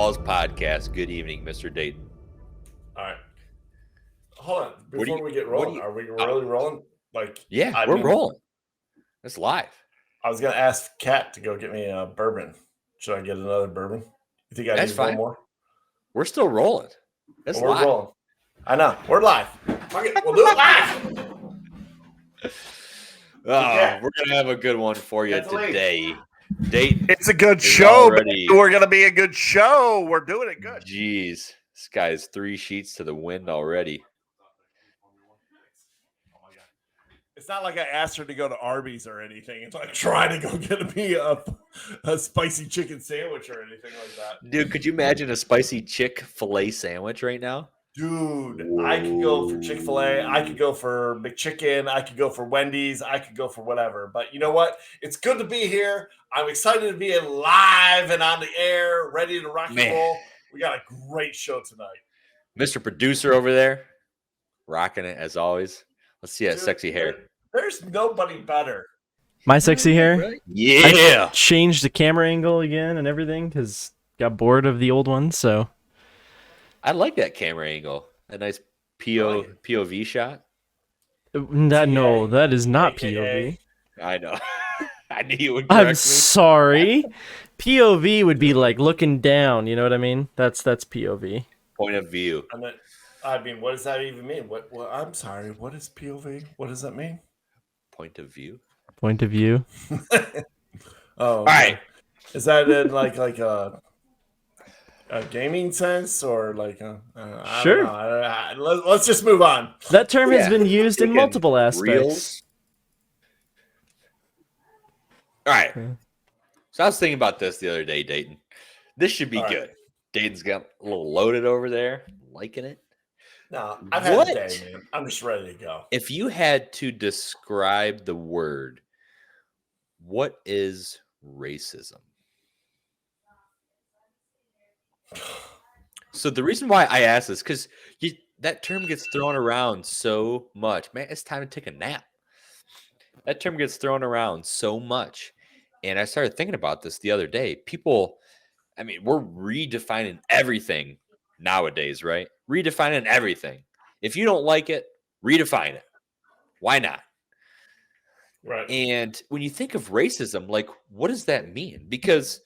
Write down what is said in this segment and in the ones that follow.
Whalls podcast. Good evening, Mr. Dayton. All right. Hold on. What do Before you? we get What do rolling, you? are we really rolling? Yeah, I we're mean, rolling. It's live. I was going to ask Kat to go get me a bourbon. Should I get another bourbon? You think I That's need fine. one more? We're still rolling. It's We're live. rolling. I know. We're live. Fuck it. We'll do it live. Oh, we're gonna have a good one for you That's late. today. Dayton. It's a good is show. already- We're going to be a good show. We're doing it good. Jeez, this guy is 3 sheets to the wind already. It's not like I asked her to go to Arby's or anything. It's like trying to go get me a spicy chicken sandwich or anything like that. Dude, could you imagine a spicy Chick-fil-A sandwich right now? Dude, I could go for Chick-fil-A. I could go for McChicken. I could go for Wendy's. I could go for whatever. But you know what? It's good to be here. I'm excited to be live and on the air, ready to rock and roll. We got a great show tonight. Mr. Producer over there, rocking it as always. Let's see that Dude, sexy hair. There's nobody better. My sexy hair? Yeah. I changed the camera angle again and everything because got bored of the old one. So I like that camera angle. A nice POV shot. that is not AKA. POV. I know. I knew you would correct I'm me. sorry. POV would be like looking down. You know what I mean? That's POV. Point of view. I mean, what does that even mean? What? I'm sorry. What is POV? What does that mean? Point of view. Point of view. Oh, All right. Is that in like a gaming sense or like I Sure. don't know. Let's just move on. That term has Yeah. been used in Freaking multiple aspects. reels. All right. Okay. So I was thinking about this the other day, Dayton. This should be All right. good. Dayton's got a little loaded over there, liking it. No, I've had What? a day, man. I'm just ready to go. If you had to describe the word, what is racism? So the reason why I ask this, because that term gets thrown around so much. Man, it's time to take a nap. That term gets thrown around so much. And I started thinking about this the other day. People, I mean, we're redefining everything nowadays, right? Redefining everything. If you don't like it, redefine it. Why not? Right. And when you think of racism, like, what does that mean? Because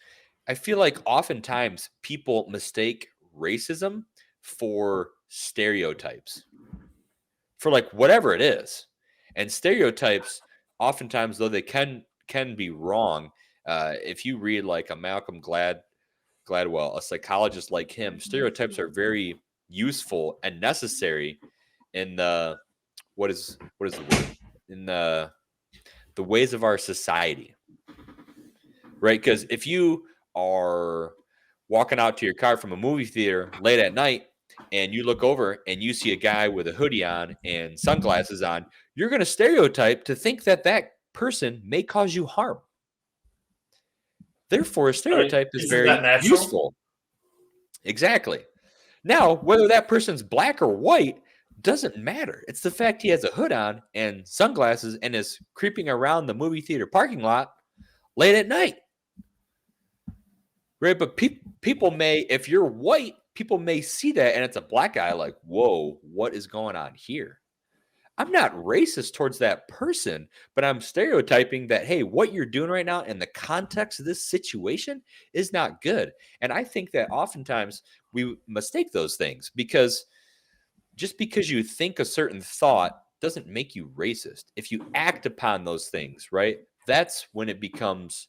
I feel like oftentimes people mistake racism for stereotypes, for like whatever it is. And stereotypes, oftentimes, though they can be wrong, if you read like a Malcolm Gladwell, a psychologist like him, stereotypes are very useful and necessary in the what is the word, in the ways of our society, right? Because if you are walking out to your car from a movie theater late at night and you look over and you see a guy with a hoodie on and sunglasses on, you're going to stereotype to think that person may cause you harm. Therefore, a stereotype is isn't very that natural? useful. Exactly. Now, whether that person's black or white doesn't matter. It's the fact he has a hood on and sunglasses and is creeping around the movie theater parking lot late at night. Right? But people may, if you're white, people may see that and it's a black guy like, whoa, what is going on here? I'm not racist towards that person, but I'm stereotyping that, hey, what you're doing right now in the context of this situation is not good. And I think that oftentimes we mistake those things because just because you think a certain thought doesn't make you racist. If you act upon those things, right, that's when it becomes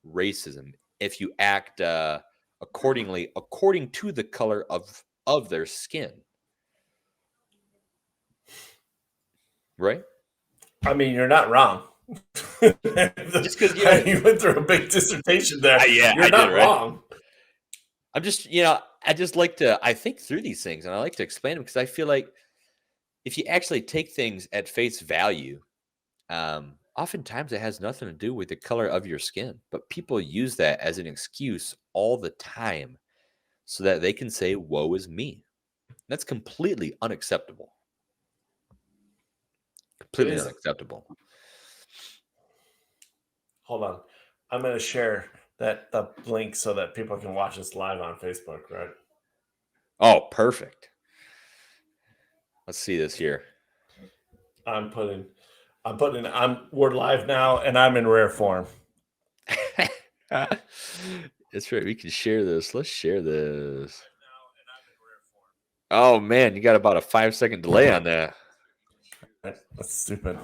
racism. If you act according to the color of their skin. Right? I mean, you're not wrong. Just because you went through a big dissertation there. Yeah, you're not wrong. I'm just, I just like to, I think through these things and I like to explain them because I feel like if you actually take things at face value, oftentimes it has nothing to do with the color of your skin, but people use that as an excuse all the time so that they can say, woe is me. That's completely unacceptable. Completely unacceptable. Hold on. I'm going to share the link so that people can watch us live on Facebook, right? Oh, perfect. Let's see this here. We're live now, and I'm in rare form. That's right. We can share this. Let's share this. Oh man, you got about a 5-second delay on that. That's stupid.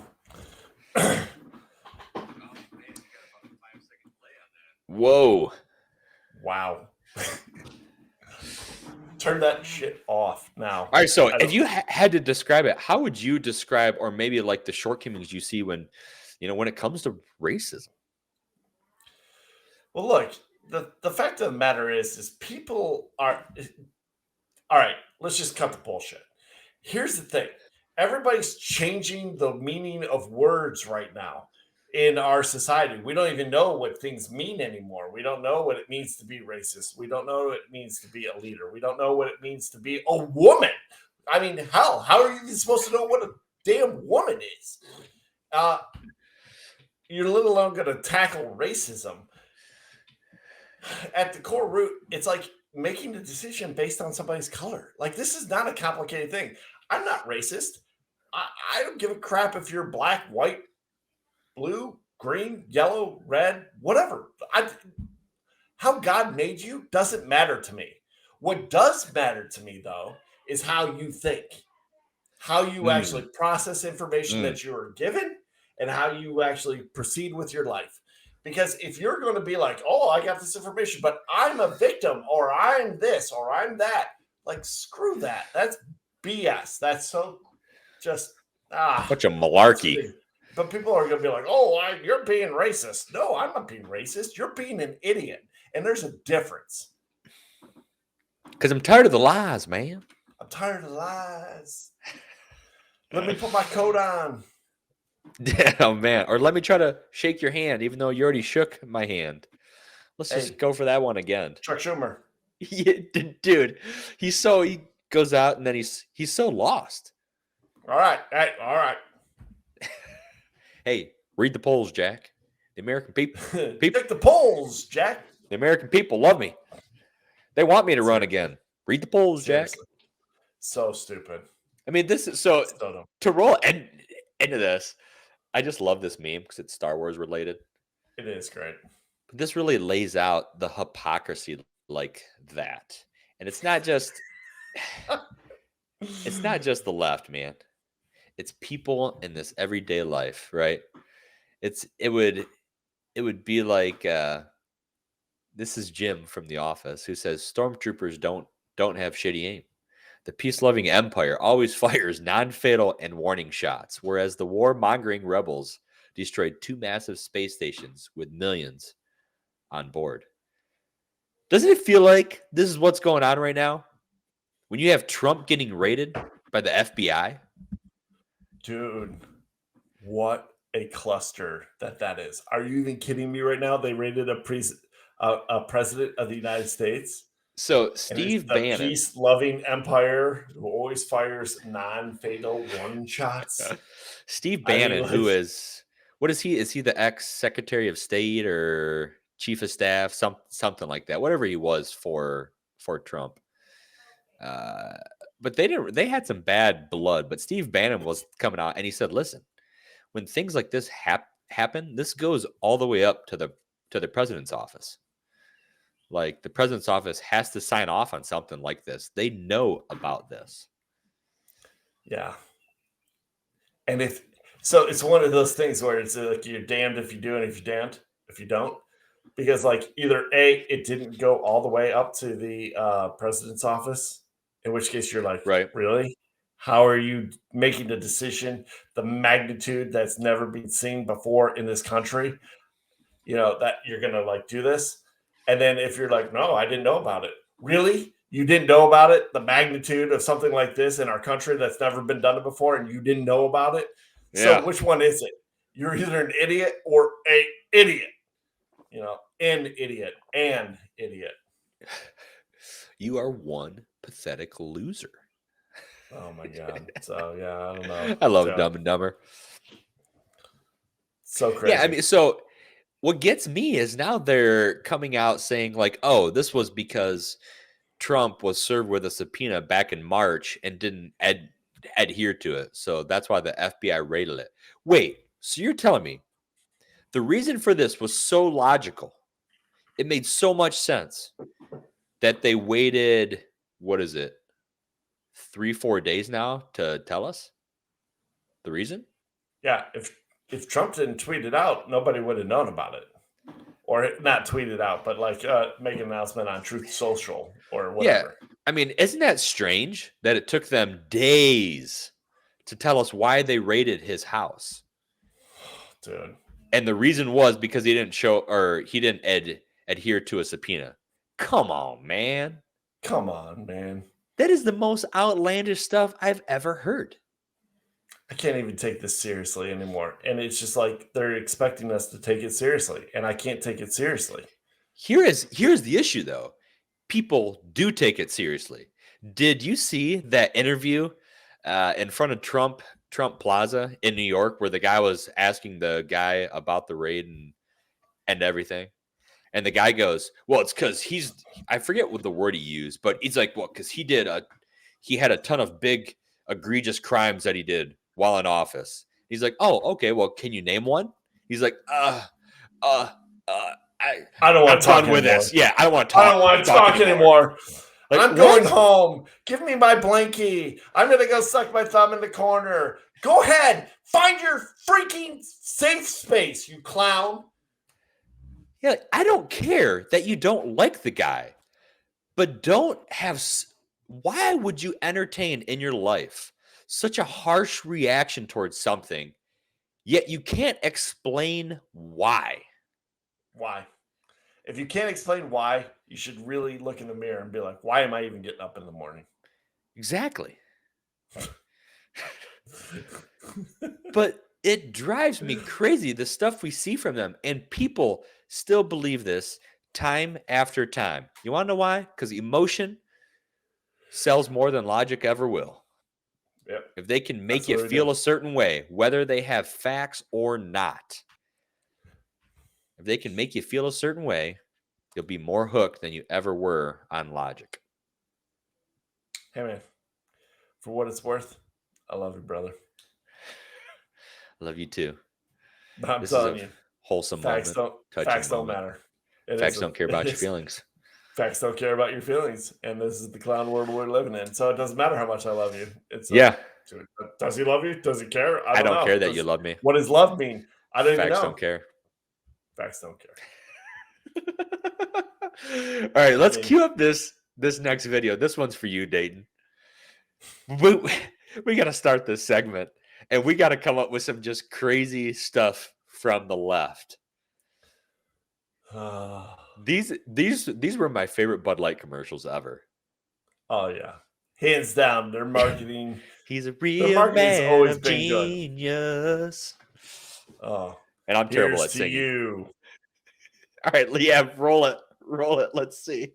Whoa. Wow. Turn that shit off now. All right, so if you had to describe it, how would you describe, or maybe like the shortcomings you see when it comes to racism? Well, look, the fact of the matter is people are all right. Let's just cut the bullshit. Here's the thing: everybody's changing the meaning of words right now in our society. We don't even know what things mean anymore. We don't know what it means to be racist. We don't know what it means to be a leader. We don't know what it means to be a woman. I mean, how are you even supposed to know what a damn woman is? You're let alone going to tackle racism. At the core root, it's like making a decision based on somebody's color. Like, this is not a complicated thing. I'm not racist. I don't give a crap if you're black, white, blue, green, yellow, red, whatever. How God made you doesn't matter to me. What does matter to me, though, is how you think, how you actually process information that you are given, and how you actually proceed with your life. Because if you're going to be like, oh, I got this information, but I'm a victim, or I'm this, or I'm that, like, screw that. That's BS. That's so just bunch of malarkey. But people are going to be like, oh, you're being racist. No, I'm not being racist. You're being an idiot. And there's a difference. Because I'm tired of the lies, man. I'm tired of the lies. Let me put my coat on. Oh, man. Or let me try to shake your hand, even though you already shook my hand. Let's just go for that one again. Chuck Schumer. Yeah, dude, he goes out and then he's so lost. All right. Hey, all right. Hey, read the polls, Jack. The American people. Check the polls, Jack. The American people love me. They want me to run again. Read the polls, Seriously. Jack. So stupid. I mean, this is so to roll into this. I just love this meme because it's Star Wars related. It is great. But this really lays out the hypocrisy like that. And it's not just the left, man. It's people in this everyday life, right? It would be like this is Jim from The Office who says stormtroopers don't have shitty aim. The peace-loving empire always fires non-fatal and warning shots, whereas the war-mongering rebels destroyed 2 massive space stations with millions on board. Doesn't it feel like this is what's going on right now? When you have Trump getting raided by the FBI? Dude, what a cluster that is. Are you even kidding me right now? They raided a president of the United States. So Steve Bannon, peace-loving empire who always fires non-fatal warning shots. Steve Bannon, who is, what is he? Is he the ex-Secretary of State or Chief of Staff, something like that? Whatever he was for Trump. But they had some bad blood. But Steve Bannon was coming out and he said, "Listen, when things like this happen, this goes all the way up to the president's office. Like, the president's office has to sign off on something like this. They know about this." Yeah. And it's one of those things where it's like you're damned if you do and if you don't. Because, like, either A, it didn't go all the way up to the president's office, in which case you're like, right, really? How are you making the decision, the magnitude that's never been seen before in this country, that you're going to, like, do this? And then if you're like, no, I didn't know about it. Really? You didn't know about it? The magnitude of something like this in our country that's never been done before, and you didn't know about it? Yeah. So which one is it? You're either an idiot or an idiot. An idiot. You are one pathetic loser. Oh, my God. So, yeah, I don't know. I love Dumb and Dumber. So crazy. Yeah, I mean, so what gets me is now they're coming out saying like, oh, this was because Trump was served with a subpoena back in March and didn't adhere to it. So that's why the FBI raided it. Wait, so you're telling me the reason for this was so logical? It made so much sense that they waited, what is it, 3-4 days now to tell us the reason? Yeah, if Trump didn't tweet it out, nobody would have known about it. Or not tweet it out, but like make an announcement on Truth Social or whatever. Yeah. I mean, isn't that strange that it took them days to tell us why they raided his house? Dude. And the reason was because he didn't show or he didn't adhere to a subpoena. Come on, man. Come on, man. That is the most outlandish stuff I've ever heard. I can't even take this seriously anymore. And it's just like they're expecting us to take it seriously, and I can't take it seriously. Here's the issue, though. People do take it seriously. Did you see that interview in front of Trump Plaza in New York where the guy was asking the guy about the raid and everything? And the guy goes, well, it's because I forget what the word he used, but he's like, well, because he had a ton of big, egregious crimes that he did while in office. He's like, oh, okay, well, can you name one? He's like, I don't want to talk with anymore. this. Yeah, I don't want to talk. I don't want to talk anymore. Like, I'm going home. Give me my blankie. I'm going to go suck my thumb in the corner. Go ahead. Find your freaking safe space, you clown. Yeah, I don't care that you don't like the guy, but don't have. Why would you entertain in your life such a harsh reaction towards something, yet you can't explain why? Why? If you can't explain why, you should really look in the mirror and be like, why am I even getting up in the morning? Exactly. But it drives me crazy, the stuff we see from them. And people still believe this time after time. You want to know why? Because emotion sells more than logic ever will. Yep. If they can make you feel a certain way, whether they have facts or not, if they can make you feel a certain way, you'll be more hooked than you ever were on logic. Hey, man, for what it's worth, I love you, brother. I love you too. I'm telling you, wholesome facts moment. Facts don't matter. Facts don't care about your feelings. Facts don't care about your feelings, and this is the clown world we're living in. So it doesn't matter how much I love you. It's does he love you? Does he care? I don't care that you love me. What does love mean? I don't even know. Facts don't care. Facts don't care. All right, let's cue up this next video. This one's for you, Dayton. We got to start this segment, and we got to come up with some just crazy stuff from the left. These were my favorite Bud Light commercials ever. Oh yeah, hands down. Their marketing. He's a real man always of genius. Good. Oh, and I'm terrible at singing. You. All right, yeah, roll it. Let's see.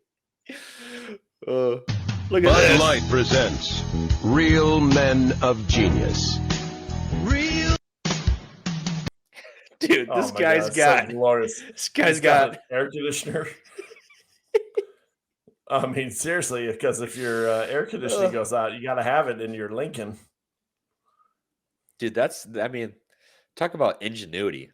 Look at Bud this. Light presents Real Men of Genius. Dude, this guy's got an air conditioner. I mean, seriously, because if your air conditioning goes out, you got to have it in your Lincoln. Dude, talk about ingenuity.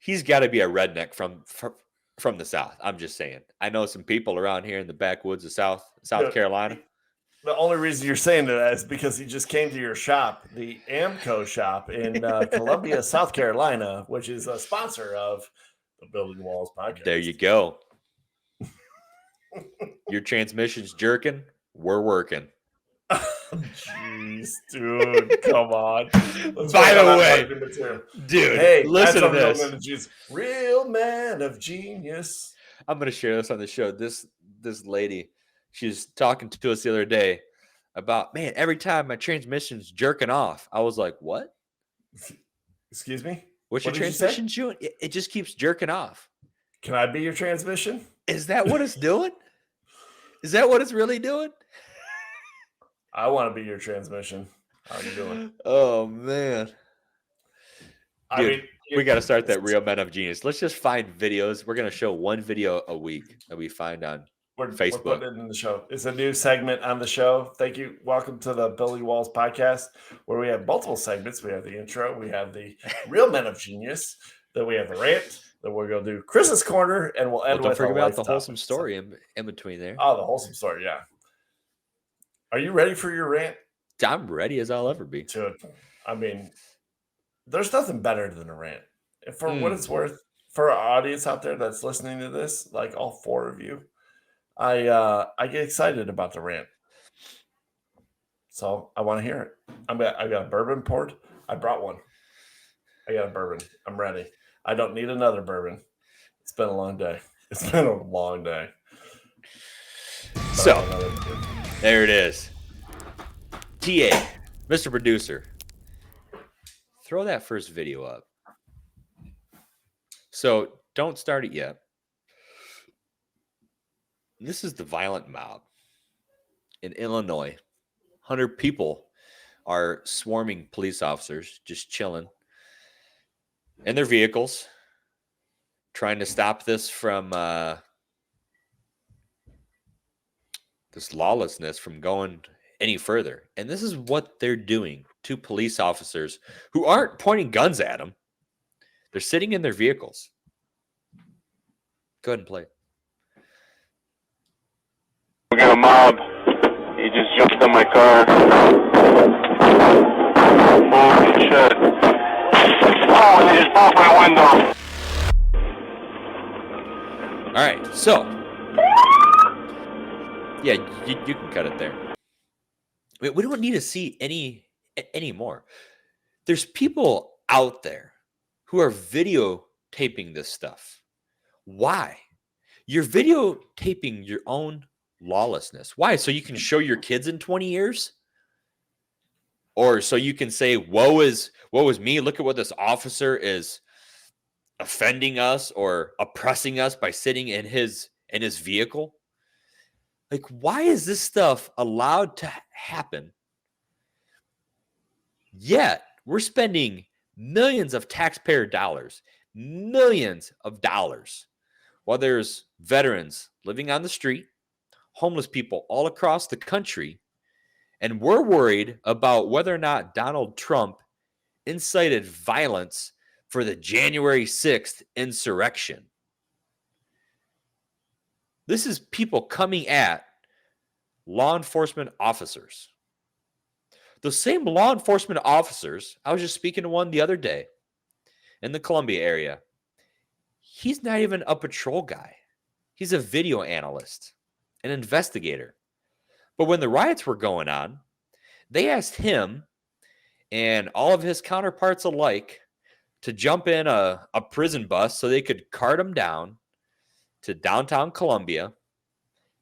He's got to be a redneck from the South. I'm just saying. I know some people around here in the backwoods of South Carolina. The only reason you're saying that is because he just came to your shop, the Amco shop in Columbia, South Carolina, which is a sponsor of the Building Whalls podcast. There you go. Your transmission's jerking. We're working. Jeez, dude, come on. By the way, dude, hey, listen to this. Real man of genius. I'm going to share this on the show. This lady, she was talking to us the other day about, man, every time my transmission's jerking off. I was like, what? Excuse me? What's your transmission doing? It just keeps jerking off. Can I be your transmission? Is that what it's doing? Is that what it's really doing? I want to be your transmission. How are you doing? Oh, man. I mean, We got to start that Real Men of Genius. Let's just find videos. We're going to show one video a week that we find on We're Facebook. putting it in the show. It's a new segment on the show. Thank you. Welcome to the Billy Whalls podcast, where we have multiple segments. We have the intro, we have the Real Men of Genius, then we have the rant, then we're going to do Chris's Corner, and we'll end Don't with forget a about life the wholesome topic. story in between there. Oh, the wholesome story, yeah. Are you ready for your rant? I'm ready as I'll ever be. Dude, I mean, there's nothing better than a rant. And for what it's worth, for our audience out there that's listening to this, like all four of you, I get excited about the rant. So I want to hear it. I got a bourbon poured. I brought one. I got a bourbon. I'm ready. I don't need another bourbon. It's been a long day. It's been a long day. So there it is. TA, Mr. Producer, throw that first video up. So don't start it yet. This is the violent mob in Illinois. 100 people are swarming police officers, just chilling in their vehicles, trying to stop this from this lawlessness from going any further. And this is what they're doing to police officers who aren't pointing guns at them. They're sitting in their vehicles. Go ahead and play it. We got a mob. He just jumped on my car. Holy shit. Oh, he just broke my window. All right, so yeah, you can cut it there. We don't need to see any more. There's people out there who are videotaping this stuff. Why? You're videotaping your own lawlessness. Why? So you can show your kids in 20 years? Or so you can say, woe is me. Look at what this officer is offending us or oppressing us by sitting in his vehicle. Like, why is this stuff allowed to happen? Yet we're spending millions of taxpayer dollars, millions of dollars, while there's veterans living on the street, homeless people all across the country, and we're worried about whether or not Donald Trump incited violence for the January 6th insurrection. This is people coming at law enforcement officers. Those same law enforcement officers, I was just speaking to one the other day in the Columbia area. He's not even a patrol guy. He's a video analyst, an investigator. But when the riots were going on, they asked him and all of his counterparts alike to jump in a prison bus so they could cart him down to downtown Columbia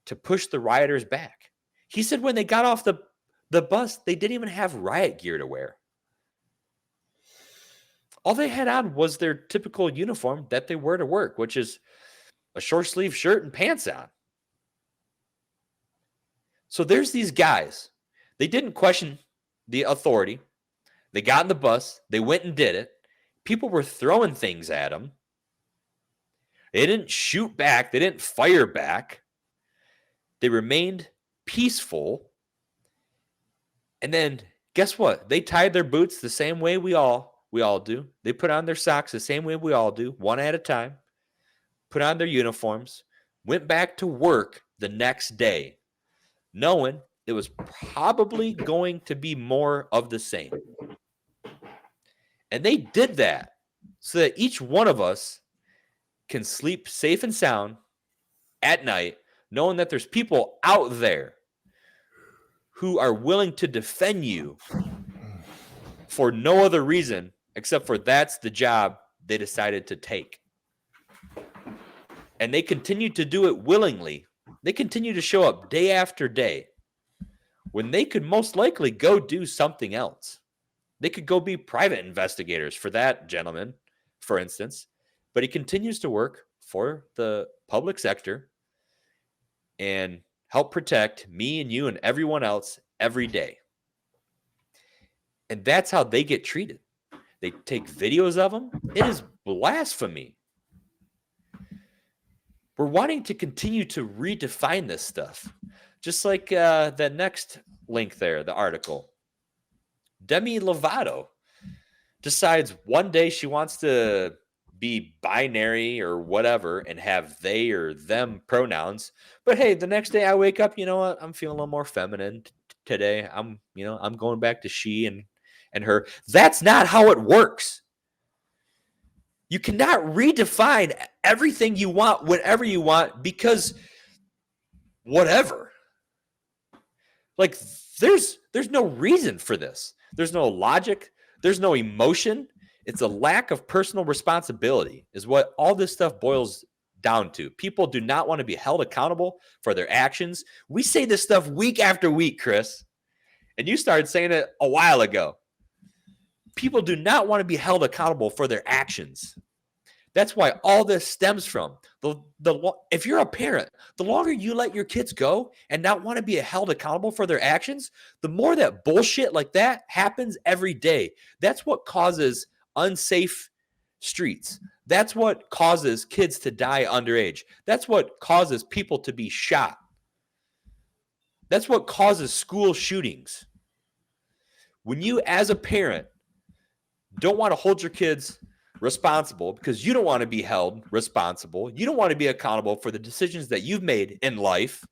to push the rioters back. He said when they got off the bus, they didn't even have riot gear to wear. All they had on was their typical uniform that they wear to work, which is a short sleeve shirt and pants on. So there's these guys. They didn't question the authority. They got in the bus. They went and did it. People were throwing things at them. They didn't shoot back. They didn't fire back. They remained peaceful. And then guess what? They tied their boots the same way we all do. They put on their socks the same way we all do, one at a time. Put on their uniforms, went back to work the next day, knowing it was probably going to be more of the same. And they did that so that each one of us can sleep safe and sound at night, knowing that there's people out there who are willing to defend you for no other reason except for that's the job they decided to take. And they continue to do it willingly. They continue to show up day after day when they could most likely go do something else. They could go be private investigators for that gentleman, for instance. But he continues to work for the public sector and help protect me and you and everyone else every day. And that's how they get treated. They take videos of them. It is blasphemy. We're wanting to continue to redefine this stuff. Just like that next link there, the article. Demi Lovato decides one day she wants to be binary or whatever and have they or them pronouns. But hey, the next day I wake up, you know what? I'm feeling a little more feminine today. I'm going back to she and her. That's not how it works. You cannot redefine everything you want whenever you want because whatever. Like there's no reason for this. There's no logic. There's no emotion. It's a lack of personal responsibility is what all this stuff boils down to. People do not want to be held accountable for their actions. We say this stuff week after week, Chris, and you started saying it a while ago. People do not want to be held accountable for their actions. That's why all this stems from. If you're a parent, the longer you let your kids go and not want to be held accountable for their actions, the more that bullshit like that happens every day. That's what causes unsafe streets. That's what causes kids to die underage. That's what causes people to be shot. That's what causes school shootings. When you, as a parent, don't want to hold your kids responsible because you don't want to be held responsible, you don't want to be accountable for the decisions that you've made in life,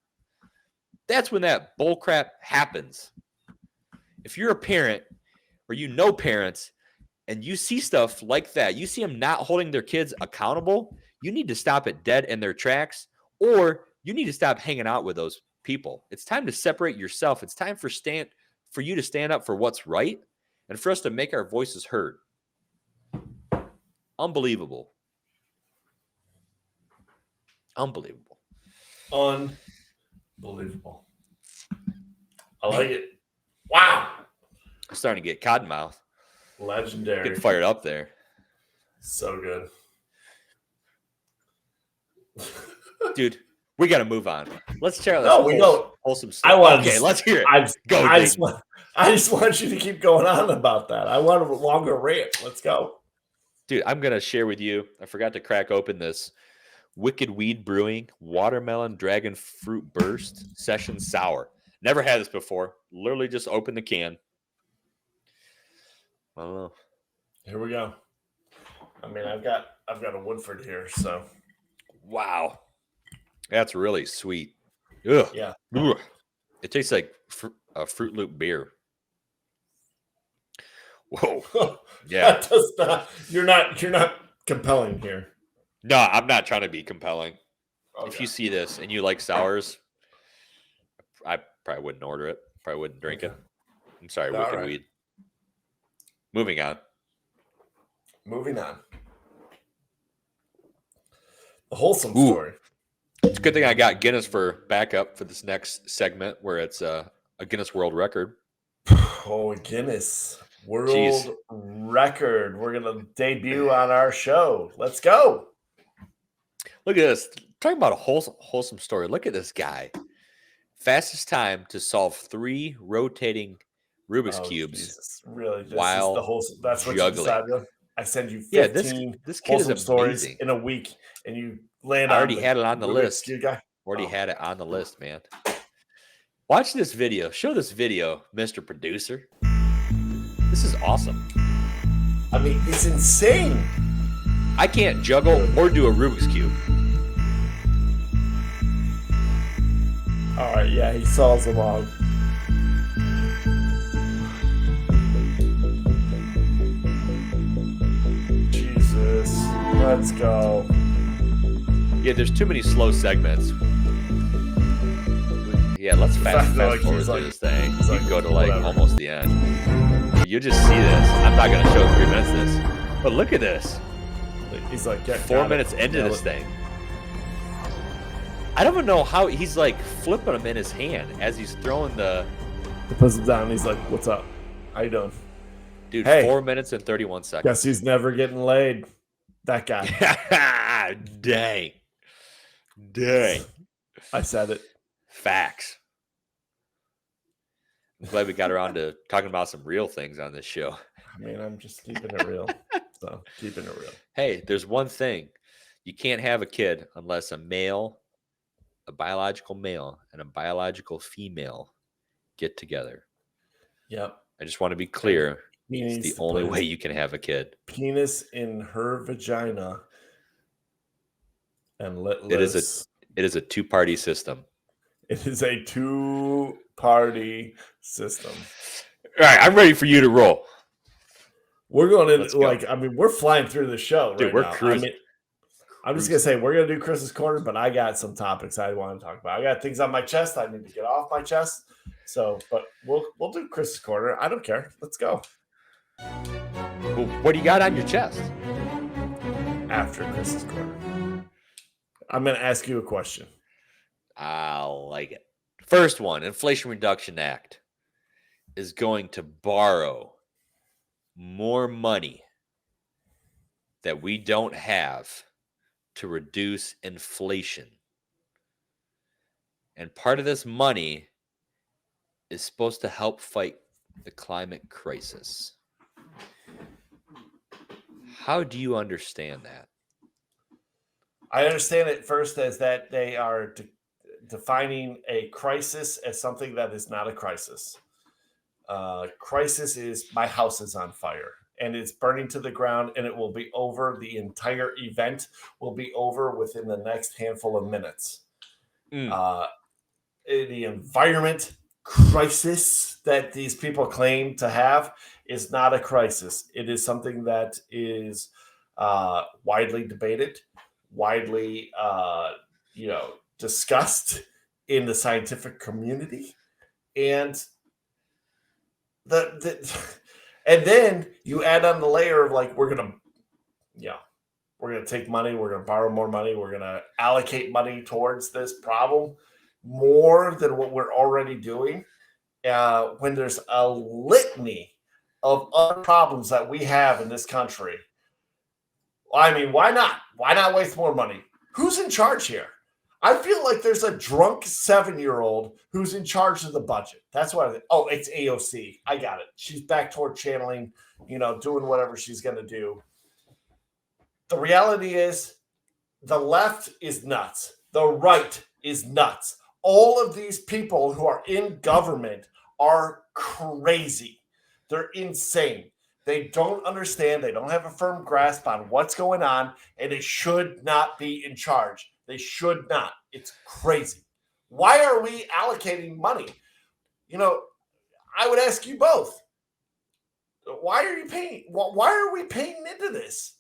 that's when that bullcrap happens. If you're a parent or you know parents and you see stuff like that, you see them not holding their kids accountable, you need to stop it dead in their tracks, or you need to stop hanging out with those people. It's time to separate yourself. It's time for you to stand up for what's right and for us to make our voices heard. Unbelievable. Unbelievable. Unbelievable. I like it. Wow. I'm starting to get cottonmouth. Legendary. Getting fired up there. So good. Dude, we got to move on. Let's share this wholesome stuff. Let's hear it. I just want you to keep going on about that. I want a longer rant. Let's go. Dude, I'm going to share with you. I forgot to crack open this Wicked Weed Brewing Watermelon Dragon Fruit Burst Session Sour. Never had this before. Literally just opened the can. I don't know. Here we go. I mean, I've got a Woodford here, so. Wow. That's really sweet. Ugh. Yeah. Ugh. It tastes like a Fruit Loop beer. Whoa. Yeah. That does not. You're not compelling here. No, I'm not trying to be compelling. Okay. If you see this and you like sours, I probably wouldn't order it. Probably wouldn't drink it. I'm sorry, All Wicked right. Weed. Moving on. The wholesome story. It's a good thing I got Guinness for backup for this next segment where it's a Guinness World Record. Oh, Guinness World Record. We're going to debut on our show. Let's go. Look at this. Talking about a wholesome story. Look at this guy. Fastest time to solve 3 rotating Rubik's Cubes. Jesus. Really? This while is the wholesome. That's what juggling. you decided. I send you 15 this kid is wholesome stories amazing. in a week, and you land I on already had it on the Rubik's list. Cube guy. Already had it on the list, man. Watch this video. Show this video, Mr. Producer. This is awesome. I mean, it's insane. I can't juggle or do a Rubik's Cube. All right, yeah, he solves them all. Jesus, let's go. Yeah, there's too many slow segments. Yeah, let's fast forward through this thing. You can go to almost the end. You just see this. I'm not going to show 3 minutes of this. But look at this. He's like, 4 minutes into this thing. I don't even know how he's like flipping them in his hand as he's throwing the. He puts it down. He's like, "What's up? How you doing, dude?" Hey, 4 minutes and 31 seconds. Guess he's never getting laid. That guy. Dang. I said it. Facts. Glad we got around to talking about some real things on this show. I mean, I'm just keeping it real. So keeping it real. Hey, there's one thing. You can't have a kid unless a biological male and a biological female get together. Yep. I just want to be clear. He It's needs the to only put way his you can have a kid. penis in her vagina and let It is loose. It is a two-party system. It is a two-party system. All right, I'm ready for you to roll. We're going Let's to go. like, I mean, we're flying through the show Dude, right we're now. cruising. I mean, I'm just gonna say we're gonna do Chris's corner, but I got some topics I want to talk about. I got things on my chest I need to get off my chest. So, but we'll do Chris's corner. I don't care. Let's go Well, what do you got on your chest? after Chris's corner. I'm gonna ask you a question. I like it. First one, Inflation Reduction Act is going to borrow more money that we don't have to reduce inflation. And part of this money is supposed to help fight the climate crisis. How do you understand that? I understand it first as that they are defining a crisis as something that is not a crisis. Crisis is my house is on fire and it's burning to the ground and it will be over. The entire event will be over within the next handful of minutes. The environment crisis that these people claim to have is not a crisis. It is something that is widely debated, widely discussed in the scientific community, and and then you add on the layer of like we're gonna take money, we're gonna borrow more money, we're gonna allocate money towards this problem more than what we're already doing. When there's a litany of other problems that we have in this country, I mean, why not? Why not waste more money? Who's in charge here? I feel like there's a drunk 7-year-old who's in charge of the budget. That's what it's AOC. I got it. She's back toward channeling, doing whatever she's going to do. The reality is the left is nuts. The right is nuts. All of these people who are in government are crazy. They're insane. They don't understand. They don't have a firm grasp on what's going on, and they should not be in charge. They should not. It's crazy. Why are we allocating money? I would ask you both. Why are you paying? Why are we paying into this?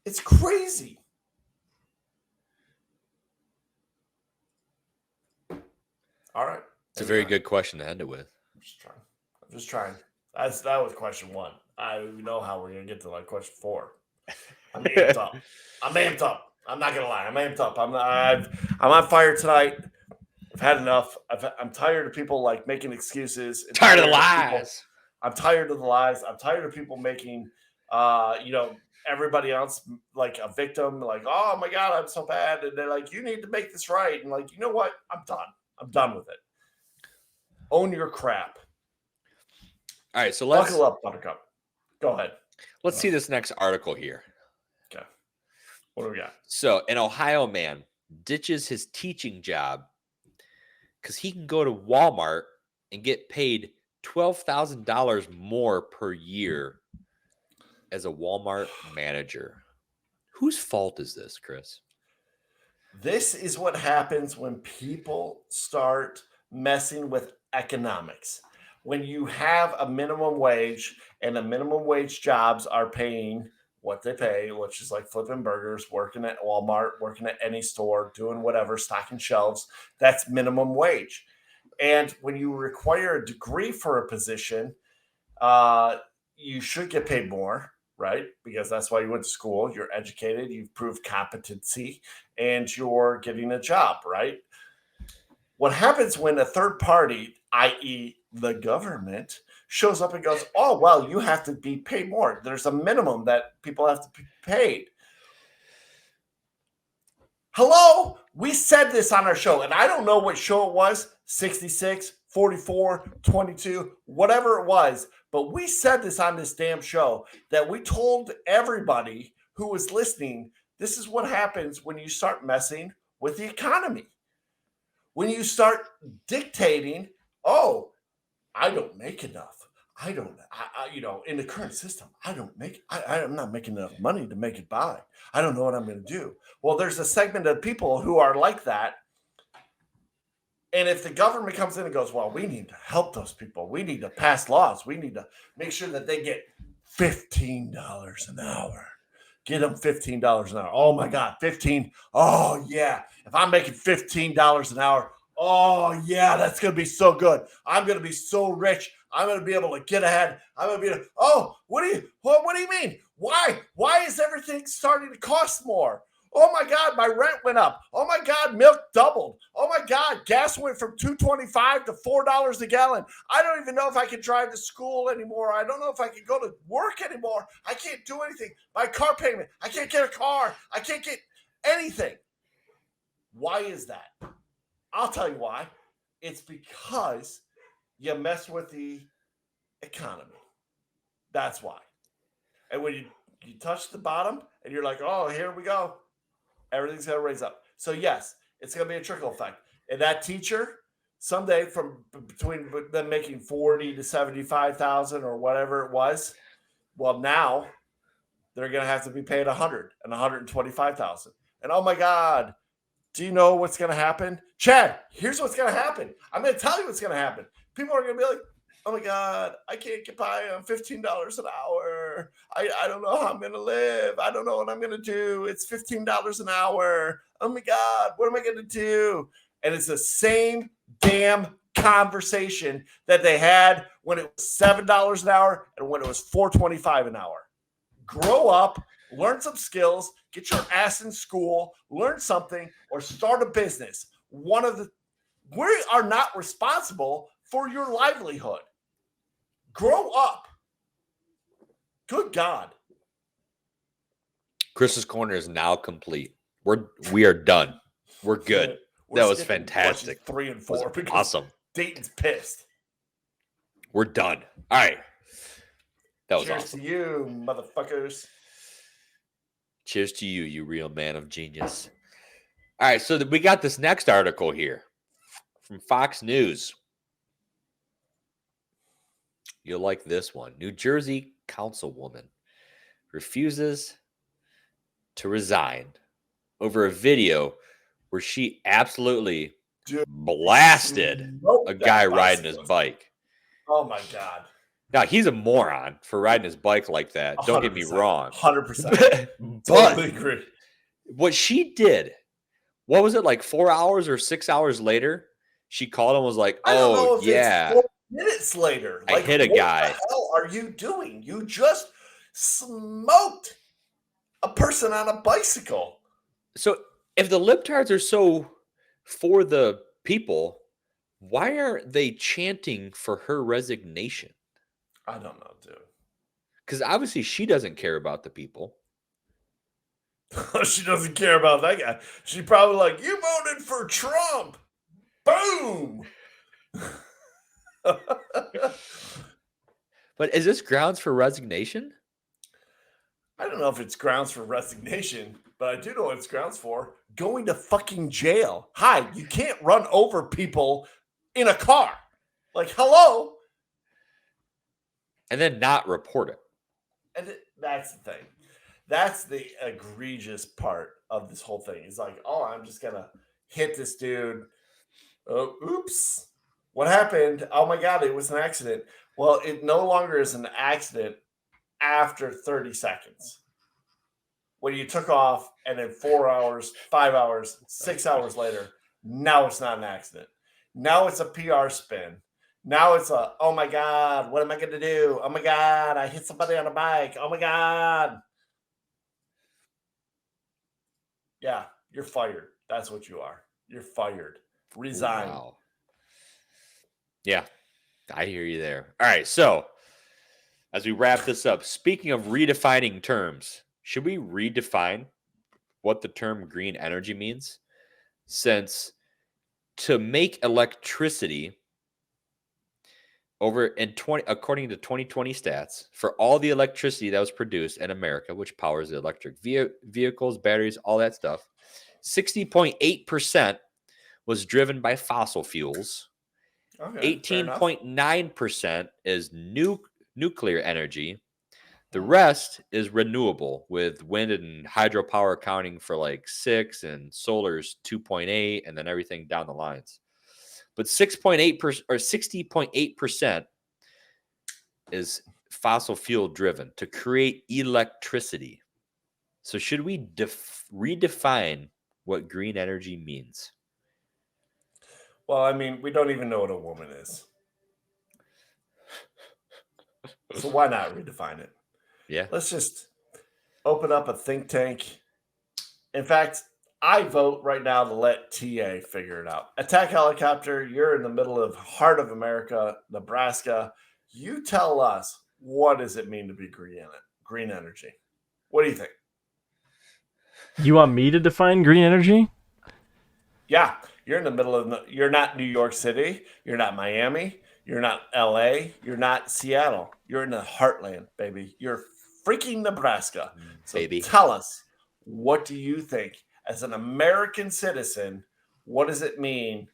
It's crazy. All right. It's a very good question to end it with. I'm just trying. That was question 1. I don't know how we're gonna get to like question 4. I'm amped up. I'm not gonna lie. I'm amped up. I'm on fire tonight. I've had enough. I'm tired of people like making excuses. Tired of the lies. I'm tired of the lies. I'm tired of people making, everybody else like a victim. Like, oh my God, I'm so bad, and they're like, you need to make this right. And like, you know what? I'm done. I'm done with it. Own your crap. All right, so let's buckle up, Buttercup. Go ahead. Let's see this next article here. Okay. What do we got? So, an Ohio man ditches his teaching job because he can go to Walmart and get paid $12,000 more per year as a Walmart manager. Whose fault is this, Chris? This is what happens when people start messing with economics. When you have a minimum wage and the minimum wage jobs are paying what they pay, which is like flipping burgers, working at Walmart, working at any store, doing whatever, stocking shelves, that's minimum wage. And when you require a degree for a position, you should get paid more, right? Because that's why you went to school. You're educated, you've proved competency, and you're getting a job, right? What happens when a third party, i.e. the government, shows up and goes, oh, well, you have to be paid more. There's a minimum that people have to be paid. Hello? We said this on our show, and I don't know what show it was, 66, 44, 22, whatever it was. But we said this on this damn show that we told everybody who was listening, this is what happens when you start messing with the economy. When you start dictating, oh, I don't make enough. I in the current system, I'm not making enough money to make it by. I don't know what I'm going to do. Well, there's a segment of people who are like that. And if the government comes in and goes, well, we need to help those people. We need to pass laws. We need to make sure that they get $15 an hour. Get them $15 an hour. Oh, my God, 15. Oh, yeah. If I'm making $15 an hour, oh, yeah, that's going to be so good. I'm going to be so rich. I'm going to be able to get ahead. I'm going to be, what do you mean? Why is everything starting to cost more? Oh my God, my rent went up. Oh my God, milk doubled. Oh my God, gas went from $2.25 to $4 a gallon. I don't even know if I can drive to school anymore. I don't know if I can go to work anymore. I can't do anything. My car payment, I can't get a car. I can't get anything. Why is that? I'll tell you why. It's because you mess with the economy. That's why. And when you touch the bottom and you're like, oh, here we go. Everything's going to raise up. So, yes, it's going to be a trickle effect. And that teacher, someday from between them making 40 to 75,000 or whatever it was, well, now they're going to have to be paid 100 and 125,000. And oh my God, do you know what's going to happen? Chad, here's what's going to happen. I'm going to tell you what's going to happen. People are going to be like, oh my God, I can't get by on $15 an hour. I don't know how I'm going to live. I don't know what I'm going to do. It's $15 an hour. Oh my God, what am I going to do? And it's the same damn conversation that they had when it was $7 an hour and when it was $4.25 an hour. Grow up, learn some skills, get your ass in school, learn something, or start a business. We are not responsible for your livelihood. Grow up. Good God. Chris's Corner is now complete. We are done. We're good. That was fantastic. 3 and 4 because awesome. Dayton's pissed. We're done. All right. That was Cheers awesome. to you, motherfuckers. Cheers to you, you real man of genius. All right, so we got this next article here from Fox News. You'll like this one. New Jersey councilwoman refuses to resign over a video where she absolutely blasted a guy riding his bike. Oh, my God. Now, he's a moron for riding his bike like that. Don't get me wrong. 100%. But Totally agree. what she did, what was it, like 4 hours or 6 hours later? She called and was like, oh, yeah. 4 minutes later. I hit a guy. What the hell are you doing? You just smoked a person on a bicycle. So if the libtards are so for the people, why aren't they chanting for her resignation? I don't know, dude. Because obviously she doesn't care about the people. She doesn't care about that guy. She probably like, you voted for Trump. Boom. But is this grounds for resignation? I don't know if it's grounds for resignation, but I do know what it's grounds for. Going to fucking jail. Hi, you can't run over people in a car. Like, hello. And then not report it. And that's the thing. That's the egregious part of this whole thing. It's like, oh, I'm just going to hit this dude. Oh, oops. What happened? Oh, my God, it was an accident. Well, it no longer is an accident after 30 seconds. When you took off and then 4 hours, 5 hours, 6 hours later, now it's not an accident. Now it's a PR spin. Now it's a, oh my God, what am I going to do? Oh my God, I hit somebody on a bike. Oh my God. Yeah, you're fired. That's what you are. You're fired. Resign. Wow. Yeah, I hear you there. All right, so as we wrap this up, speaking of redefining terms, should we redefine what the term green energy means? Since to make electricity, according to 2020 stats, for all the electricity that was produced in America, which powers the electric vehicles, batteries, all that stuff, 60.8% was driven by fossil fuels. Okay, fair enough. 18.9% is nuclear energy. The rest is renewable, with wind and hydropower accounting for like 6 and solar's 2.8, and then everything down the lines. But 6.8% or 60.8% is fossil fuel driven to create electricity. So should we redefine what green energy means? Well, I mean, we don't even know what a woman is. So why not redefine it? Yeah. Let's just open up a think tank. In fact, I vote right now to let TA figure it out. Attack Helicopter, you're in the middle of heart of America, Nebraska. You tell us, what does it mean to be green energy? What do you think? You want me to define green energy? Yeah, you're in the middle of you're not New York City, you're not Miami, you're not LA, you're not Seattle. You're in the heartland, baby. You're freaking Nebraska. So baby. Tell us, what do you think as an American citizen? What does it mean,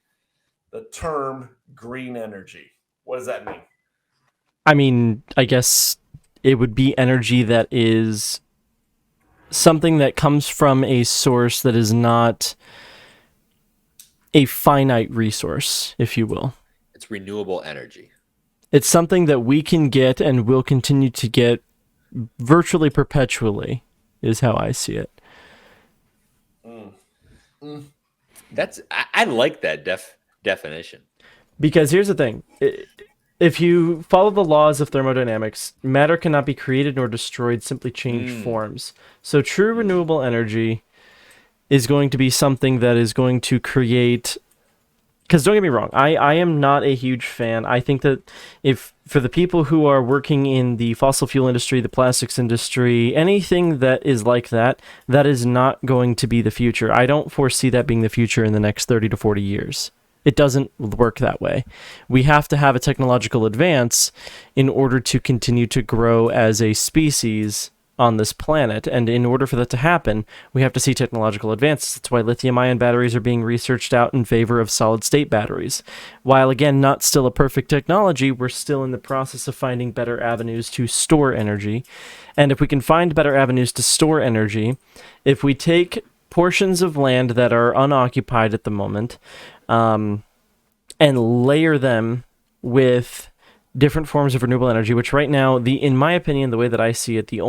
the term green energy? What does that mean? I mean, I guess it would be energy that is something that comes from a source that is not a finite resource, if you will. It's renewable energy. It's something that we can get and will continue to get virtually perpetually, is how I see it. I like that definition. Because here's the thing. If you follow the laws of thermodynamics, matter cannot be created nor destroyed, simply change forms. So true renewable energy is going to be something that is going to create... Because don't get me wrong, I am not a huge fan. I think that if for the people who are working in the fossil fuel industry, the plastics industry, anything that is like that, that is not going to be the future. I don't foresee that being the future in the next 30 to 40 years. It doesn't work that way. We have to have a technological advance in order to continue to grow as a species on this planet, and in order for that to happen, we have to see technological advances. That's why lithium-ion batteries are being researched out in favor of solid-state batteries. While, again, not still a perfect technology, we're still in the process of finding better avenues to store energy. And if we can find better avenues to store energy, if we take portions of land that are unoccupied at the moment, and layer them with different forms of renewable energy, which right now, in my opinion, the way that I see it, the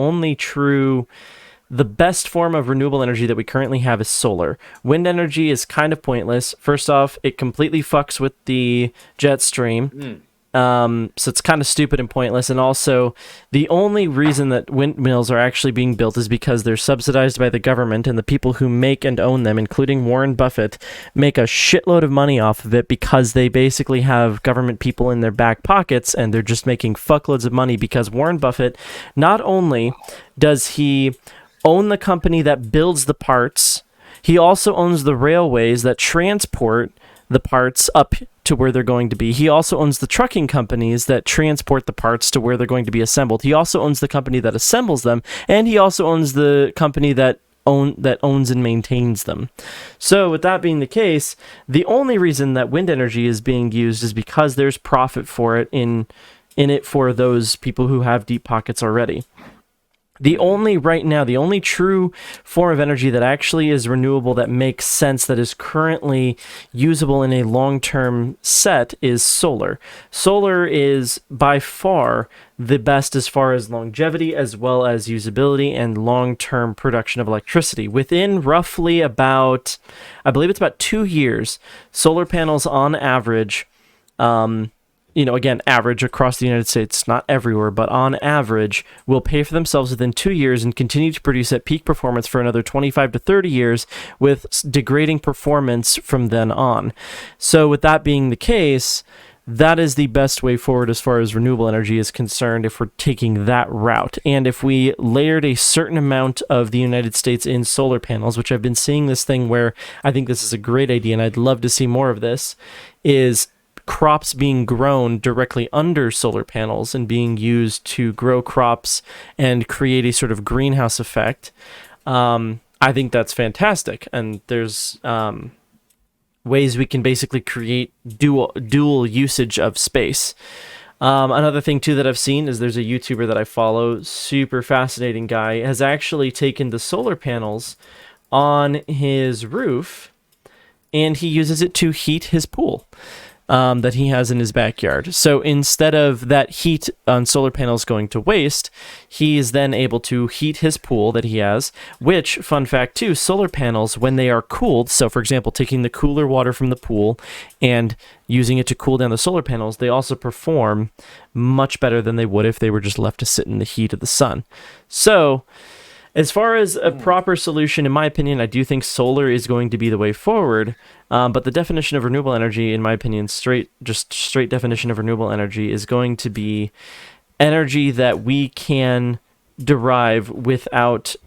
best form of renewable energy that we currently have is solar. Wind energy is kind of pointless. First off, it completely fucks with the jet stream. So it's kind of stupid and pointless. And also, the only reason that windmills are actually being built is because they're subsidized by the government, and the people who make and own them, including Warren Buffett, make a shitload of money off of it because they basically have government people in their back pockets, and they're just making fuckloads of money because Warren Buffett, not only does he own the company that builds the parts, he also owns the railways that transport the parts up to where they're going to be. He also owns the trucking companies that transport the parts to where they're going to be assembled. He also owns the company that assembles them, and he also owns the company that owns and maintains them. So with that being the case, the only reason that wind energy is being used is because there's profit for it in it for those people who have deep pockets already. The only true form of energy that actually is renewable, that makes sense, that is currently usable in a long-term set is solar. Solar is by far the best as far as longevity, as well as usability and long-term production of electricity. Within roughly about, I believe it's about 2 years, solar panels on average, again, average across the United States, not everywhere, but on average, will pay for themselves within 2 years and continue to produce at peak performance for another 25 to 30 years with degrading performance from then on. So with that being the case, that is the best way forward as far as renewable energy is concerned if we're taking that route. And if we layered a certain amount of the United States in solar panels, which I've been seeing this thing where I think this is a great idea and I'd love to see more of this, is crops being grown directly under solar panels and being used to grow crops and create a sort of greenhouse effect, I think that's fantastic. And there's ways we can basically create dual usage of space. Another thing too that I've seen is there's a YouTuber that I follow, super fascinating guy, has actually taken the solar panels on his roof and he uses it to heat his pool that he has in his backyard. So instead of that heat on solar panels going to waste, he is then able to heat his pool that he has, which, fun fact too, solar panels, when they are cooled, so for example, taking the cooler water from the pool and using it to cool down the solar panels, they also perform much better than they would if they were just left to sit in the heat of the sun. So as far as a proper solution, in my opinion, I do think solar is going to be the way forward. But the definition of renewable energy, in my opinion, straight definition of renewable energy is going to be energy that we can derive without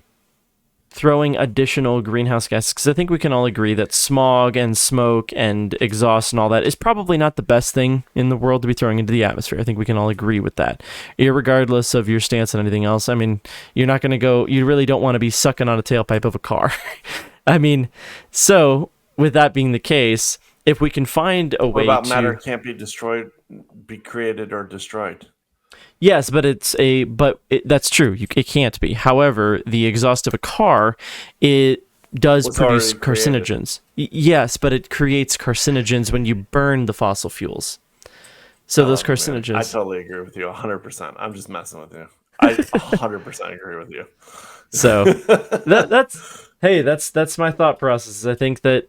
throwing additional greenhouse gases. Because I think we can all agree that smog and smoke and exhaust and all that is probably not the best thing in the world to be throwing into the atmosphere. I think we can all agree with that, irregardless of your stance on anything else. I mean, you're not going to go, you really don't want to be sucking on a tailpipe of a car. I mean, so with that being the case, if we can find a way about to... matter can't be destroyed, be created or destroyed? Yes, but that's true. It can't be. However, the exhaust of a car, it does produce carcinogens. Yes, but it creates carcinogens when you burn the fossil fuels. So those carcinogens... Man, I totally agree with you 100%. I'm just messing with you. I 100% agree with you. So that's my thought process. I think that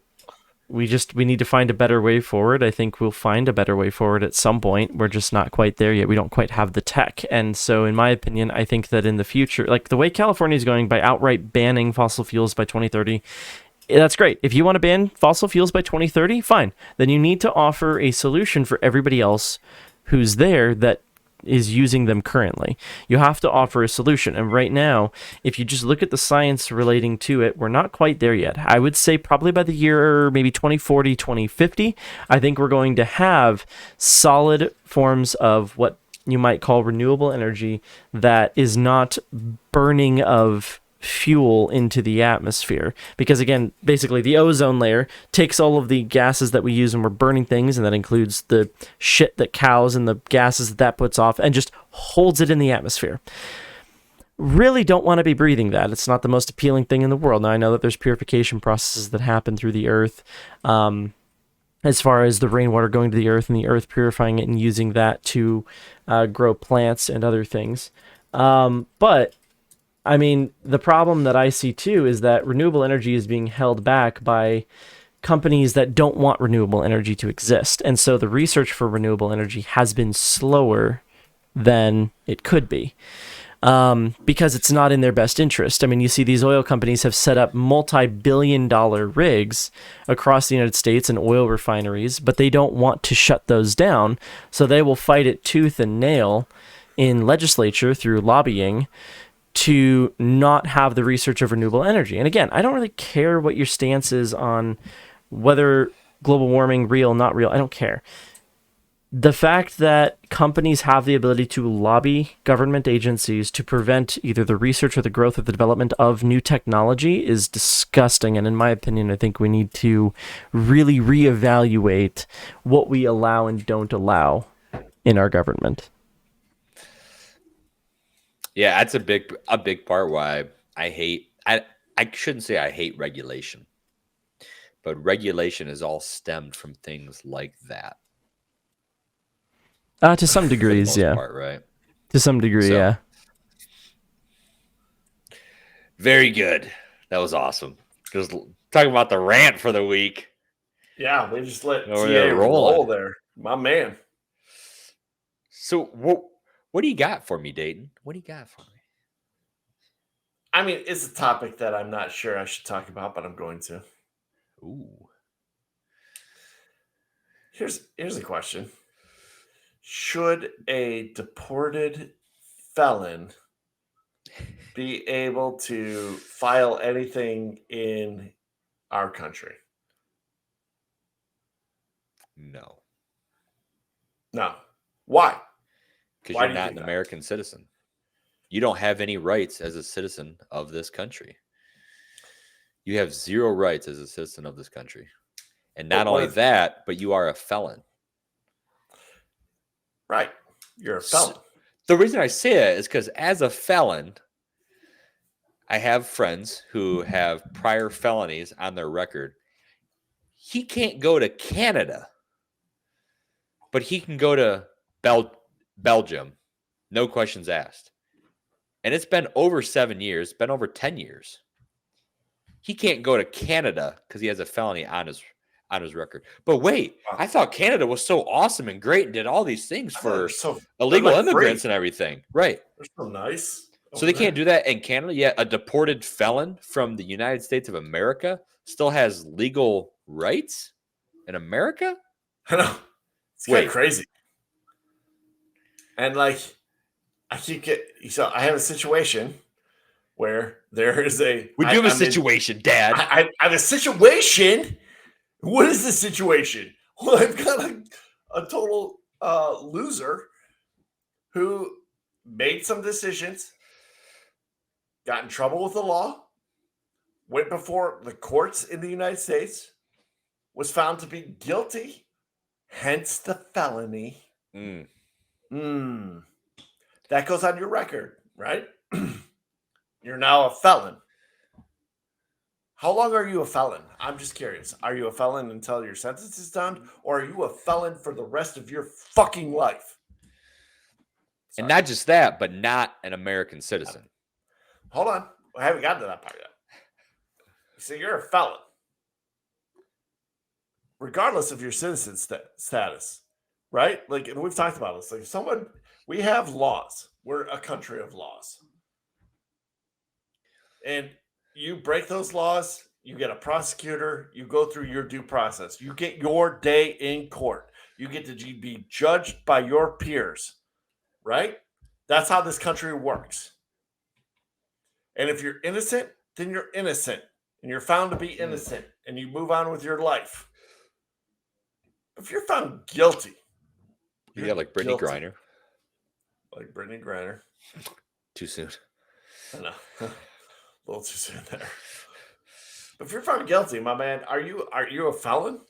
we need to find a better way forward. I think we'll find a better way forward at some point. We're just not quite there yet. We don't quite have the tech. And so in my opinion, I think that in the future, like the way California is going by outright banning fossil fuels by 2030, that's great. If you want to ban fossil fuels by 2030, fine. Then you need to offer a solution for everybody else who's there that is using them currently. You have to offer a solution. And right now, if you just look at the science relating to it, we're not quite there yet. I would say probably by the year maybe 2040, 2050, I think we're going to have solid forms of what you might call renewable energy that is not burning of fuel into the atmosphere. Because again, basically the ozone layer takes all of the gases that we use when we're burning things, and that includes the shit that cows and the gases that puts off, and just holds it in the atmosphere. Really don't want to be breathing that. It's not the most appealing thing in the world. Now I know that there's purification processes that happen through the earth, as far as the rainwater going to the earth and the earth purifying it and using that to grow plants and other things. But I mean, the problem that I see too is that renewable energy is being held back by companies that don't want renewable energy to exist. And so the research for renewable energy has been slower than it could be, because it's not in their best interest. I mean, you see these oil companies have set up multi-billion-dollar rigs across the United States and oil refineries, but they don't want to shut those down. So they will fight it tooth and nail in legislature through lobbying to not have the research of renewable energy. And again, I don't really care what your stance is on whether global warming, real, not real. I don't care. The fact that companies have the ability to lobby government agencies to prevent either the research or the growth or the development of new technology is disgusting. And in my opinion, I think we need to really reevaluate what we allow and don't allow in our government. Yeah, that's a big part why I shouldn't say I hate regulation, but regulation is all stemmed from things like that. To some degrees, yeah. Part, right? To some degree, yeah. Very good. That was awesome. Just talking about the rant for the week. Yeah, we just let Over TA there roll there. My man. So what do you got for me, Dayton? What do you got for me? I mean, it's a topic that I'm not sure I should talk about, but I'm going to. Ooh. Here's a question. Should a deported felon be able to file anything in our country? No. No. Why? Because Why you're do you not think an that? American citizen. You don't have any rights as a citizen of this country. You have zero rights as a citizen of this country. And not But what only if- that, but you are a felon. Right. You're a felon. The reason I say that is because as a felon, I have friends who have prior felonies on their record. He can't go to Canada, but he can go to Belgium. No questions asked. And it's been over 7 years, been over 10 years. He can't go to Canada because he has a felony on his record. But wait, I thought Canada was so awesome and great and did all these things for illegal immigrants and everything. Right. They're so nice. So they can't do that in Canada. Yet a deported felon from the United States of America still has legal rights in America? I know. It's kind of crazy. And like, I have a situation where there is a. We do have a situation, Dad. I have a situation. What is the situation? Well, I've got a total loser who made some decisions, got in trouble with the law, went before the courts in the United States, was found to be guilty, hence the felony. That goes on your record, right? You're now a felon. How long are you a felon? I'm just curious. Are you a felon until your sentence is done, or are you a felon for the rest of your fucking life? And not just that, but not an American citizen. Hold on. I haven't gotten to that part yet. So you're a felon. Regardless of your citizen status, right? Like, and we've talked about this. Like, we have laws. We're a country of laws. And you break those laws, you get a prosecutor, you go through your due process. You get your day in court. You get to be judged by your peers, right? That's how this country works. And if you're innocent, then you're innocent. And you're found to be innocent. And you move on with your life. If you're found guilty. Yeah, like Brittany Griner. Like Brittany Griner. Too soon. I know. A little too soon there. But if you're found guilty, my man, are you a felon?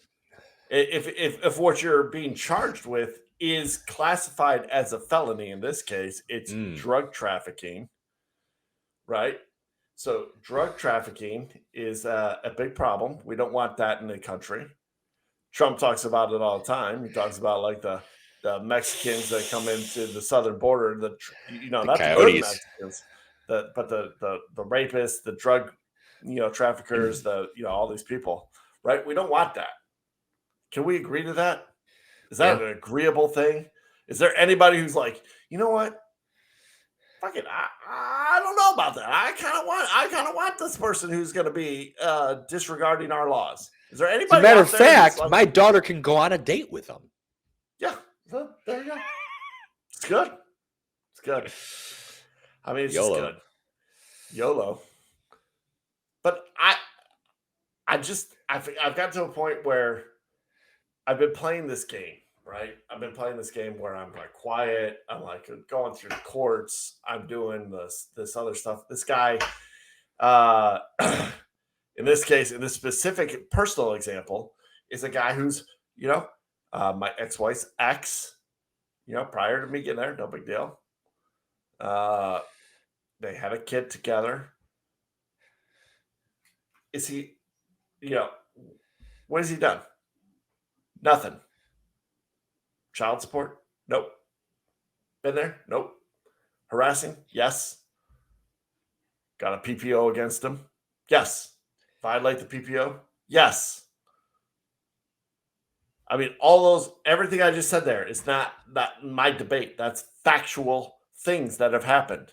If what you're being charged with is classified as a felony, in this case, it's drug trafficking, right? So drug trafficking is a big problem. We don't want that in the country. Trump talks about it all the time. He talks about like the Mexicans that come into the southern border, not the good Mexicans, but the rapists, the drug, traffickers, all these people, right? We don't want that. Can we agree to that? Is that an agreeable thing? Is there anybody who's like, you know what? Fuck it, I don't know about that. I kind of want this person who's going to be disregarding our laws. Is there anybody? As a matter of fact, like, my daughter can go on a date with him. Yeah, there you go. It's good. It's good. I mean, it's just good. YOLO. But I've got to a point where I've been playing this game, right? I've been playing this game where I'm like quiet. I'm like going through the courts. I'm doing this other stuff. This guy, in this case, in this specific personal example, is a guy who's, my ex-wife's ex, prior to me getting there, no big deal. They had a kid together. Is he, what has he done? Nothing. Child support? Nope. Been there? Nope. Harassing? Yes. Got a PPO against him? Yes. Violate the PPO? Yes. I mean, everything I just said there is not my debate. That's factual things that have happened.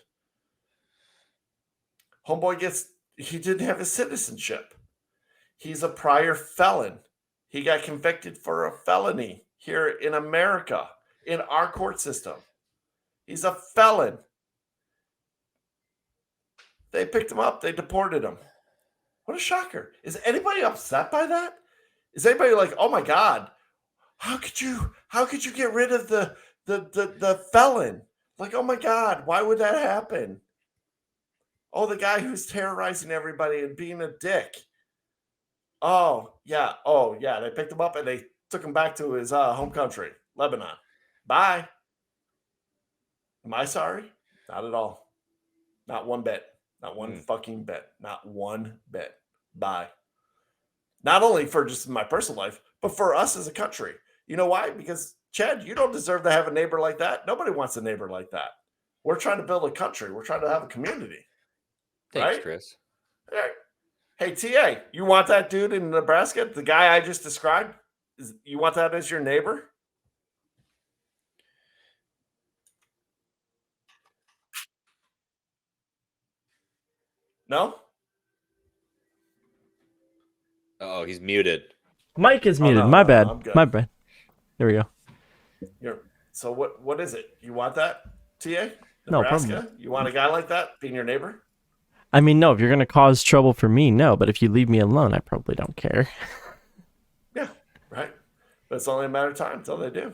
Homeboy he didn't have his citizenship. He's a prior felon. He got convicted for a felony here in America, in our court system. He's a felon. They picked him up. They deported him. What a shocker. Is anybody upset by that? Is anybody like, oh my God, How could you get rid of the felon? Like, oh my God, why would that happen? Oh, the guy who's terrorizing everybody and being a dick. Oh yeah, they picked him up and they took him back to his home country, Lebanon. Bye. Am I sorry? Not at all. Not one bit. Not one fucking bit. Not one bit. Bye. Not only for just my personal life, but for us as a country. You know why? Because, Chad, you don't deserve to have a neighbor like that. Nobody wants a neighbor like that. We're trying to build a country. We're trying to have a community. Thanks, right? Chris. Right. Hey, TA, you want that dude in Nebraska? The guy I just described? You want that as your neighbor? No? Oh, he's muted. Mike is muted. no, My no, bad. I'm good. My bad. There we go. So what is it? You want that, TA? No, Nebraska? probably. You want a guy like that being your neighbor? I mean, no, if you're going to cause trouble for me, no. But if you leave me alone, I probably don't care. Yeah, right. But it's only a matter of time until they do.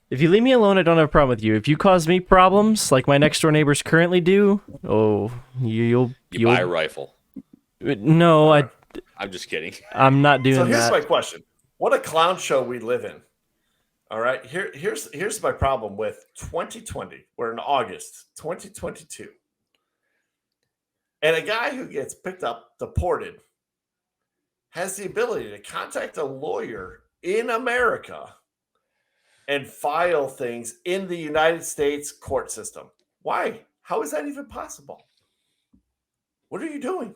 If you leave me alone, I don't have a problem with you. If you cause me problems, like my next door neighbors currently do, you'll buy a rifle. No, I'm just kidding. I'm not doing So here's that. my question. What a clown show we live in. All right. Here's my problem with 2020. We're in August 2022. And a guy who gets picked up, deported, has the ability to contact a lawyer in America and file things in the United States court system. Why? How is that even possible? What are you doing?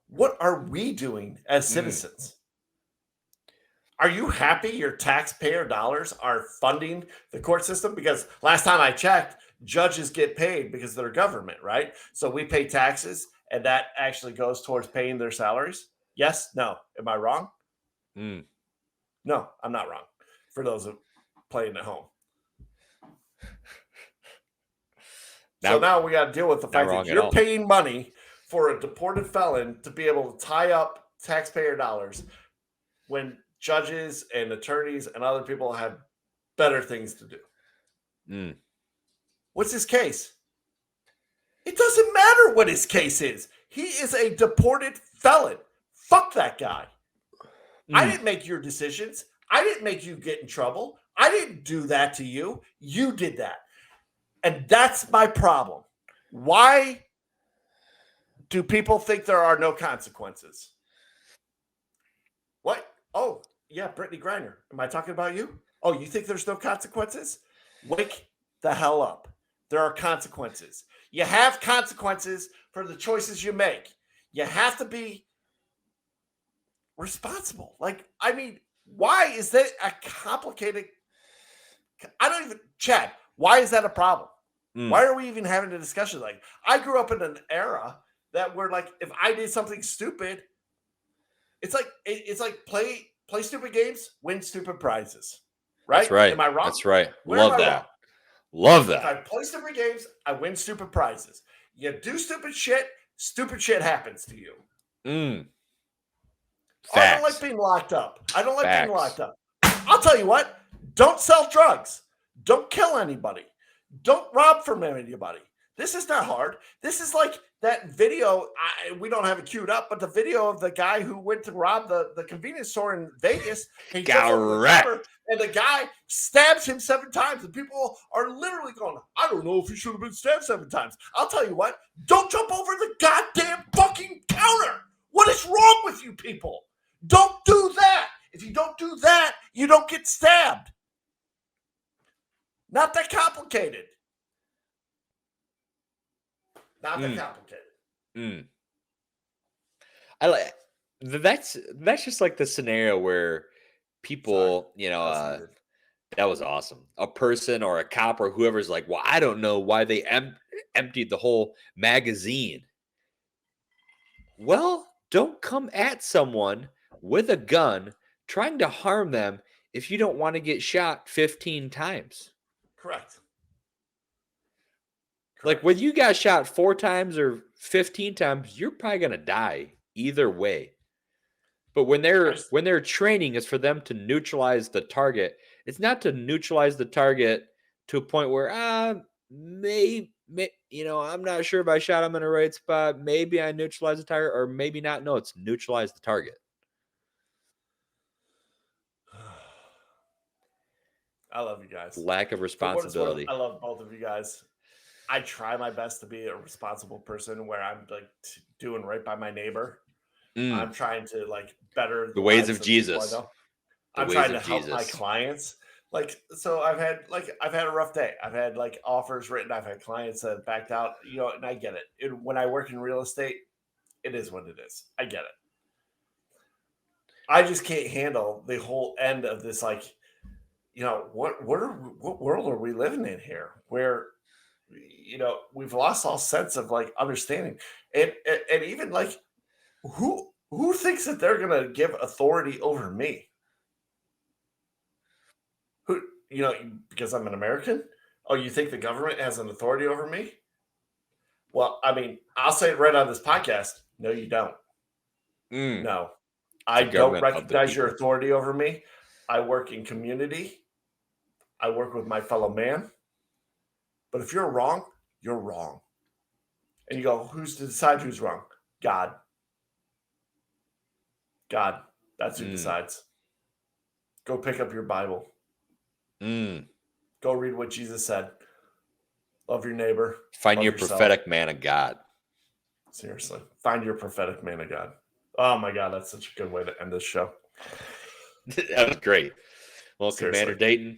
What are we doing as citizens? Are you happy your taxpayer dollars are funding the court system? Because last time I checked, judges get paid because they're government, right? So we pay taxes and that actually goes towards paying their salaries. Yes? No? Am I wrong? No, I'm not wrong. For those who playing at home. So now we got to deal with the fact that you're paying money for a deported felon to be able to tie up taxpayer dollars when judges and attorneys and other people have better things to do. What's his case? It doesn't matter what his case is. He is a deported felon. Fuck that guy. I didn't make your decisions. I didn't make you get in trouble. I didn't do that to you. You did that. And that's my problem. Why do people think there are no consequences? What? Oh, yeah, Brittany Griner. Am I talking about you? Oh, you think there's no consequences? Wake the hell up. There are consequences. You have consequences for the choices you make. You have to be responsible. Like, I mean, why is that a complicated? Chad, why is that a problem? Why are we even having a discussion? Like, I grew up in an era that where, like, if I did something stupid, it's like play stupid games, win stupid prizes. Right? That's right. Am I wrong? That's right. Where am Love I that. wrong? Love If I that. play stupid games, I win stupid prizes. You do stupid shit happens to you. I don't like being locked up. I don't like being locked up. I'll tell you what. Don't sell drugs. Don't kill anybody. Don't rob from anybody. This is not hard. This is like that video. We don't have it queued up, but the video of the guy who went to rob the convenience store in Vegas. He Correct. and the guy stabs him 7 times. And people are literally going, I don't know if he should have been stabbed 7 times. I'll tell you what. Don't jump over the goddamn fucking counter. What is wrong with you people? Don't do that. If you don't do that, you don't get stabbed. Not that complicated. Not that complicated. I like that's just like the scenario where people, that was awesome. A person or a cop or whoever's like, well, I don't know why they emptied the whole magazine. Well, don't come at someone with a gun trying to harm them if you don't want to get shot 15 times. Correct. Like when you got shot 4 times or 15 times, you're probably going to die either way. But when they're training, it's for them to neutralize the target. It's not to neutralize the target to a point where maybe I'm not sure if I shot him in the right spot. Maybe I neutralize the target, or maybe not. No, it's neutralize the target. I love you guys. Lack of responsibility. I love both of you guys. I try my best to be a responsible person where I'm like doing right by my neighbor. I'm trying to like better the ways of Jesus. I'm trying to help my clients. Like, so I've had a rough day. I've had like offers written. I've had clients that backed out, and I get it. When I work in real estate, it is what it is. I get it. I just can't handle the whole end of this. Like, what world are we living in here where, we've lost all sense of like understanding and even like who thinks that they're going to give authority over me? Who, because I'm an American? Oh, you think the government has an authority over me? Well, I mean, I'll say it right on this podcast. No, you don't. No, I don't recognize your authority over me. I work in community. I work with my fellow man. But if you're wrong, you're wrong. And you go, who's to decide who's wrong? God. God. That's who decides. Go pick up your Bible. Go read what Jesus said. Love your neighbor. Find your prophetic man of God. Seriously. Find your prophetic man of God. Oh my God, that's such a good way to end this show. That was great. Well, Seriously. Commander Dayton,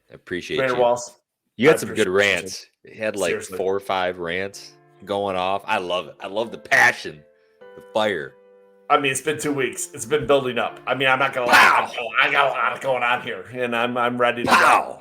I appreciate Commander you. Whalls, you had some good rants. You had like Seriously. 4 or 5 rants going off. I love it. I love the passion, the fire. I mean, it's been 2 weeks. It's been building up. I mean, I'm not gonna lie. I got a lot going on here, and I'm ready to go.